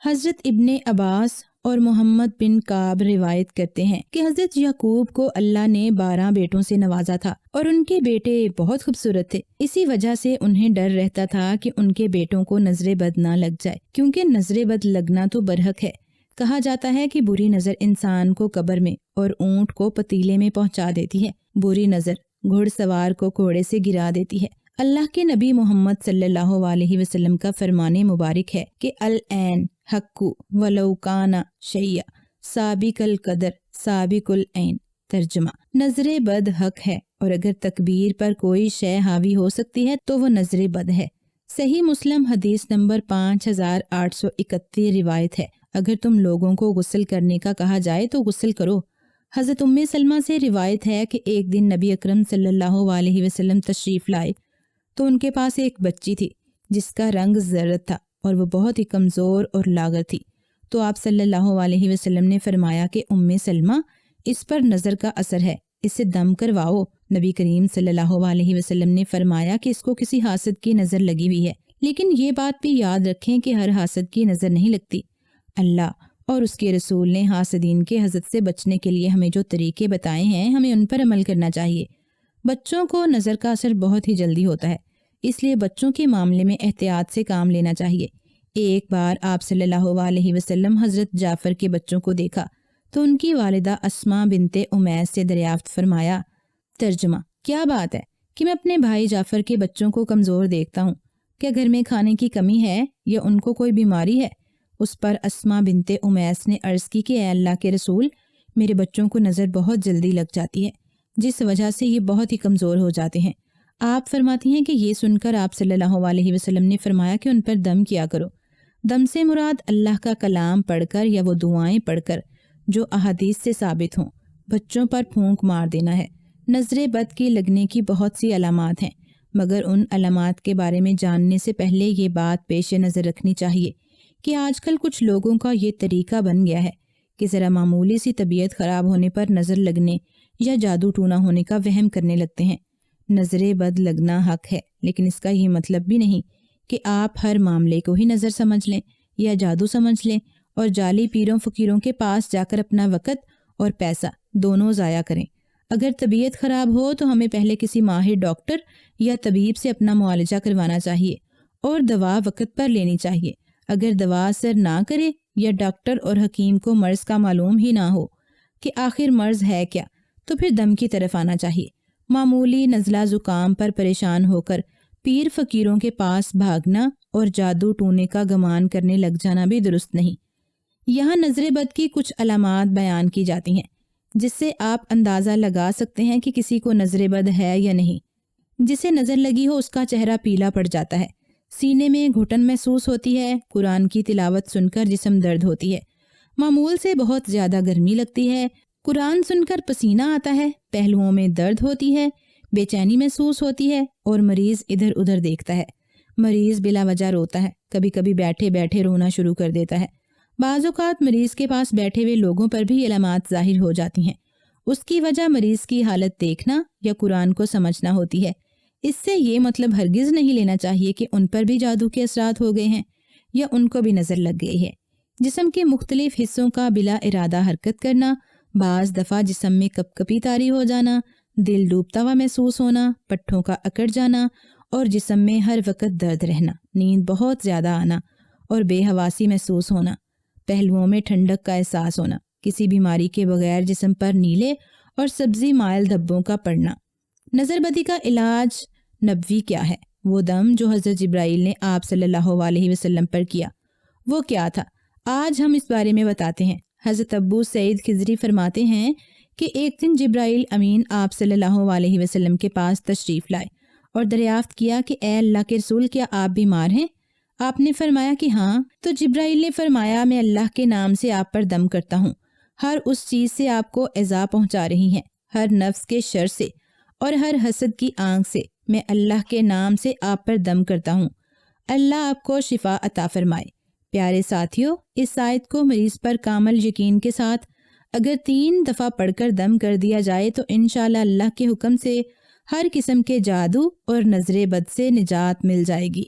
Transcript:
حضرت ابن عباس اور محمد بن کعب روایت کرتے ہیں کہ حضرت یعقوب کو اللہ نے 12 بیٹوں سے نوازا تھا اور ان کے بیٹے بہت خوبصورت تھے۔ اسی وجہ سے انہیں ڈر رہتا تھا کہ ان کے بیٹوں کو نظر بد نہ لگ جائے، کیونکہ نظر بد لگنا تو برحق ہے۔ کہا جاتا ہے کہ بری نظر انسان کو قبر میں اور اونٹ کو پتیلے میں پہنچا دیتی ہے، بری نظر گھڑ سوار کو گھوڑے سے گرا دیتی ہے۔ اللہ کے نبی محمد صلی اللہ علیہ وسلم کا فرمان مبارک ہے کہ العین حق ولو کان شیء سابق القدر سابق العین۔ ترجمہ: نظر بد حق ہے اور اگر تکبیر پر کوئی شے حاوی ہو سکتی ہے تو وہ نظر بد ہے۔ صحیح مسلم حدیث نمبر 5831 روایت ہے، اگر تم لوگوں کو غسل کرنے کا کہا جائے تو غسل کرو۔ حضرت ام سلمہ سے روایت ہے کہ ایک دن نبی اکرم صلی اللہ علیہ وسلم تشریف لائے تو ان کے پاس ایک بچی تھی جس کا رنگ زرد تھا اور وہ بہت ہی کمزور اور لاغر تھی۔ تو آپ صلی اللہ علیہ وسلم نے فرمایا کہ ام سلمہ، اس پر نظر کا اثر ہے، اسے دم کرواؤ۔ نبی کریم صلی اللہ علیہ وسلم نے فرمایا کہ اس کو کسی حاسد کی نظر لگی ہوئی ہے، لیکن یہ بات بھی یاد رکھیں کہ ہر حاسد کی نظر نہیں لگتی۔ اللہ اور اس کے رسول نے حاسدین کے حسد سے بچنے کے لیے ہمیں جو طریقے بتائے ہیں، ہمیں ان پر عمل کرنا چاہیے۔ بچوں کو نظر کا اثر بہت ہی جلدی ہوتا ہے، اس لیے بچوں کے معاملے میں احتیاط سے کام لینا چاہیے۔ ایک بار آپ صلی اللہ علیہ وسلم حضرت جعفر کے بچوں کو دیکھا تو ان کی والدہ اسماء بنت امیس سے دریافت فرمایا۔ ترجمہ: کیا بات ہے کہ میں اپنے بھائی جعفر کے بچوں کو کمزور دیکھتا ہوں، کیا گھر میں کھانے کی کمی ہے یا ان کو کوئی بیماری ہے؟ اس پر اسماء بنت امیس نے عرض کی کہ اے اللہ کے رسول، میرے بچوں کو نظر بہت جلدی لگ جاتی ہے، جس وجہ سے یہ بہت ہی کمزور ہو جاتے ہیں۔ آپ فرماتی ہیں کہ یہ سن کر آپ صلی اللہ علیہ وسلم نے فرمایا کہ ان پر دم کیا کرو۔ دم سے مراد اللہ کا کلام پڑھ کر یا وہ دعائیں پڑھ کر جو احادیث سے ثابت ہوں، بچوں پر پھونک مار دینا ہے۔ نظر بد کی لگنے کی بہت سی علامات ہیں، مگر ان علامات کے بارے میں جاننے سے پہلے یہ بات پیش نظر رکھنی چاہیے کہ آج کل کچھ لوگوں کا یہ طریقہ بن گیا ہے کہ ذرا معمولی سی طبیعت خراب ہونے پر نظر لگنے یا جادو ٹونا ہونے کا وہم کرنے لگتے ہیں۔ نظر بد لگنا حق ہے، لیکن اس کا یہ مطلب بھی نہیں کہ آپ ہر معاملے کو ہی نظر سمجھ لیں یا جادو سمجھ لیں اور جعلی پیروں فقیروں کے پاس جا کر اپنا وقت اور پیسہ دونوں ضائع کریں۔ اگر طبیعت خراب ہو تو ہمیں پہلے کسی ماہر ڈاکٹر یا طبیب سے اپنا معالجہ کروانا چاہیے اور دوا وقت پر لینی چاہیے۔ اگر دوا اثر نہ کرے یا ڈاکٹر اور حکیم کو مرض کا معلوم ہی نہ ہو کہ آخر مرض ہے کیا، تو پھر دم کی طرف آنا چاہیے۔ معمولی نزلہ زکام پر پریشان ہو کر پیر فقیروں کے پاس بھاگنا اور جادو ٹونے کا گمان کرنے لگ جانا بھی درست نہیں۔ یہاں نظر بد کی کچھ علامات بیان کی جاتی ہیں جس سے آپ اندازہ لگا سکتے ہیں کہ کسی کو نظر بد ہے یا نہیں۔ جسے نظر لگی ہو اس کا چہرہ پیلا پڑ جاتا ہے، سینے میں گھٹن محسوس ہوتی ہے، قرآن کی تلاوت سن کر جسم درد ہوتی ہے، معمول سے بہت زیادہ گرمی لگتی ہے، قرآن سن کر پسینہ آتا ہے، پہلوؤں میں درد ہوتی ہے، بے چینی محسوس ہوتی ہے اور مریض ادھر ادھر دیکھتا ہے۔ مریض بلا وجہ روتا ہے، کبھی کبھی بیٹھے بیٹھے رونا شروع کر دیتا ہے۔ بعض اوقات مریض کے پاس بیٹھے ہوئے لوگوں پر بھی علامات ظاہر ہو جاتی ہیں، اس کی وجہ مریض کی حالت دیکھنا یا قرآن کو سمجھنا ہوتی ہے۔ اس سے یہ مطلب ہرگز نہیں لینا چاہیے کہ ان پر بھی جادو کے اثرات ہو گئے ہیں یا ان کو بھی نظر لگ گئی ہے۔ جسم کے مختلف حصوں کا بلا ارادہ حرکت کرنا، بعض دفعہ جسم میں کپ کپی طاری ہو جانا، دل ڈوبتا ہوا محسوس ہونا، پٹھوں کا اکڑ جانا اور جسم میں ہر وقت درد رہنا، نیند بہت زیادہ آنا اور بے حواسی محسوس ہونا، پہلوؤں میں ٹھنڈک کا احساس ہونا، کسی بیماری کے بغیر جسم پر نیلے اور سبزی مائل دھبوں کا پڑنا۔ نظر بدی کا علاج نبوی کیا ہے؟ وہ دم جو حضرت جبرائیل نے آپ صلی اللہ علیہ وسلم پر کیا، وہ کیا تھا؟ آج ہم اس بارے میں بتاتے ہیں۔ حضرت ابو سعید خضری فرماتے ہیں کہ ایک دن جبرائیل امین آپ صلی اللہ علیہ وسلم کے پاس تشریف لائے اور دریافت کیا کہ اے اللہ کے رسول، کیا آپ بیمار ہیں؟ آپ نے فرمایا کہ ہاں۔ تو جبرائیل نے فرمایا، میں اللہ کے نام سے آپ پر دم کرتا ہوں، ہر اس چیز سے آپ کو ایذا پہنچا رہی ہیں، ہر نفس کے شر سے اور ہر حسد کی آنکھ سے، میں اللہ کے نام سے آپ پر دم کرتا ہوں، اللہ آپ کو شفا عطا فرمائے۔ پیارے ساتھیوں، اس آیت کو مریض پر کامل یقین کے ساتھ اگر 3 دفعہ پڑھ کر دم کر دیا جائے تو انشاءاللہ اللہ کے حکم سے ہر قسم کے جادو اور نظر بد سے نجات مل جائے گی۔